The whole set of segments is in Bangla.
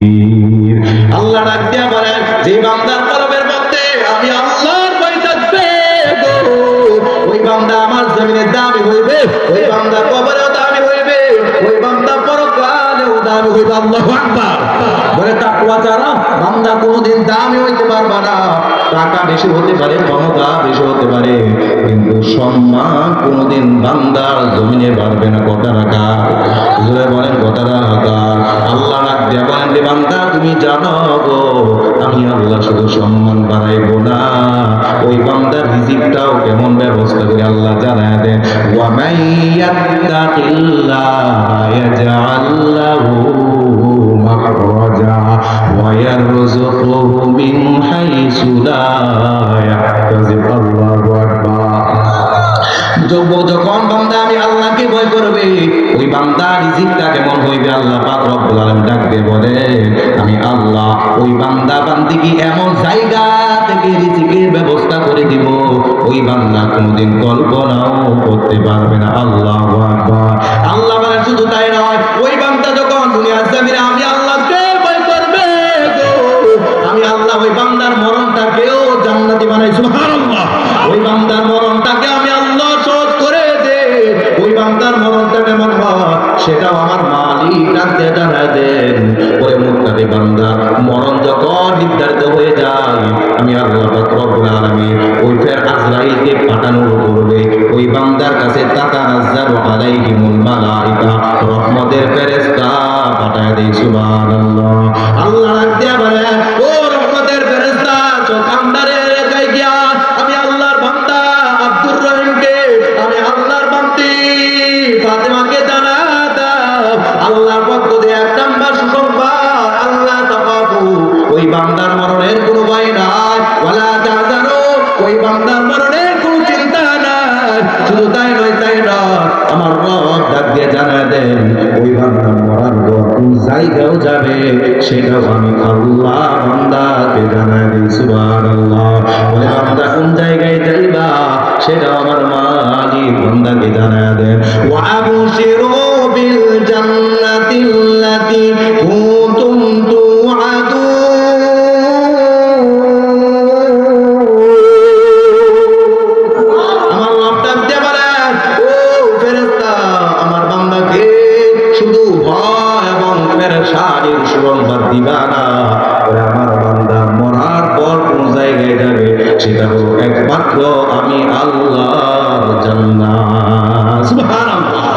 আল্লাহ ডাক দিয়া বলেন, যে বান্দার কলবের মধ্যে আমি আল্লাহর ভয় থাকবে গো, ওই বান্দা আমার জমিনে দামি হইবে, ওই বান্দা কবরেও দামি হইবে, ওই বান্দা পরকালেও দামি হইবে। আল্লাহু আকবার। বলে তাকওয়া ছাড়া বান্দা কোনোদিন দামি হইতে পারবে না। টাকা বেশি হতে পারে, ক্ষমতা বেশি হতে পারে, কিন্তু সম্মান কোনোদিন বান্দার জমিনে বাড়বে না। কথা রাখা জোরে বলেন, কথা রাখা। আল্লাহ ডাক দিয়া বলেন, রে বান্দা তুমি জানো গো, আমি আল্লাহ শুধু সম্মান বাড়াইবো না, ওই বান্দার রিজিকটাও কেমন ব্যবস্থা করে আল্লাহ জানায় দেন। ওয়া মাইয়াত্তাকিল্লাহা ইয়াজআল লাহু মাখরাজা ওয়া ইয়ারযুকুহু মিন হাইসু লা ইয়াহতাসিব। আল্লাহু আকবার। যখন বান্দা আমি আল্লাহকে ভয় করবে, ওই বান্দা রিজিকটা কেমন হইবে আল্লাহ পাক রব্বুল আলামিন ডাক দিয়ে বলে, আমি আল্লাহ ওই বান্দা বান্দিকে এমন জায়গা থেকে রিজিকের ব্যবস্থা করে দিব, ওই বান্দা কোনোদিন কল্পনাও করতে পারবে না। আল্লাহু আকবার। আল্লাহ বলে শুধু তাই নয়, ওই বান্দা যখন দুনিয়ার জমিনে আমি আল্লাহকে ভয় করবে গো, আমি আল্লাহ ওই বান্দার মরণটাকেও জান্নাতি বানাই। সুবহানাল্লাহ। ওই বান্দার মরণটাকে আমি আল্লাহ সহজ করে দে, ওই বান্দার মরণটা কেমন হয় সেটাও আমার মালিক ডাকতে জানায় দেন। ওরে মুত্তাকি বান্দার মরণ যখন নির্ধারিত হয়ে যায়, আমি আল্লাহ পাক রব্বুল আলামিন ওই ফের আজরাইলকে পাঠানো করবে, ওই বান্দার কাছে তাতানাজ্জালু আলাইহিমুল মালাইকা, রহমতের ফেরেশতা পাঠায় দেয়। সুবহানাল্লাহ। আল্লাহ ডাক দিয়া বলে, ও রহমতের ফেরেশতা চোখান্দারে রেখে গিয়া আমি আল্লাহর বান্দা আব্দুর রহিমকে, আমি আল্লাহর বান্দি ফাতেমাকে জানা দাও, আল্লাহর পক্ষ থেকে এক নাম্বার সুসংবাদ, আল্লাহ তাকাফু, ওই বান্দার মরণের কোনো ভয় নাই, ওয়ালা তাহজানু, ওই বান্দার মরণের কোনো চিন্তা নাই। শুধু তাই নয়, তাই নয়, আমার রব ডাক দিয়ে জানায় দেন, ওই বান্দা মরার পর কোন জায়গাও যাবে সেটাও আমি আল্লাহ বান্দাকে জানায় দিই। সুবহানাল্লাহ। বলে বান্দা কোন জায়গায় যাইবা সেটাও আমার মালিক বান্দাকে জানায় দেন। ওয়া আবশিরু বিল জান্নাতিল্লাতী কুনতুম তুআদুন। আমার রব ডাক দিয়ে বলেন, ও ফেরেশতা আমার বান্দাকে শুধু ভয় এবং পেরেশানির সুসংবাদ দিবা না, আমার বান্দা মরার পর কোন জায়গায় যাবে সেটা হলো একমাত্র আমি আল্লাহর জান্নাত। সুবহানাল্লাহ।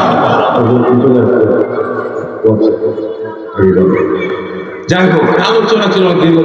যাই হোক, আলোচনা ছিল দীর্ঘ।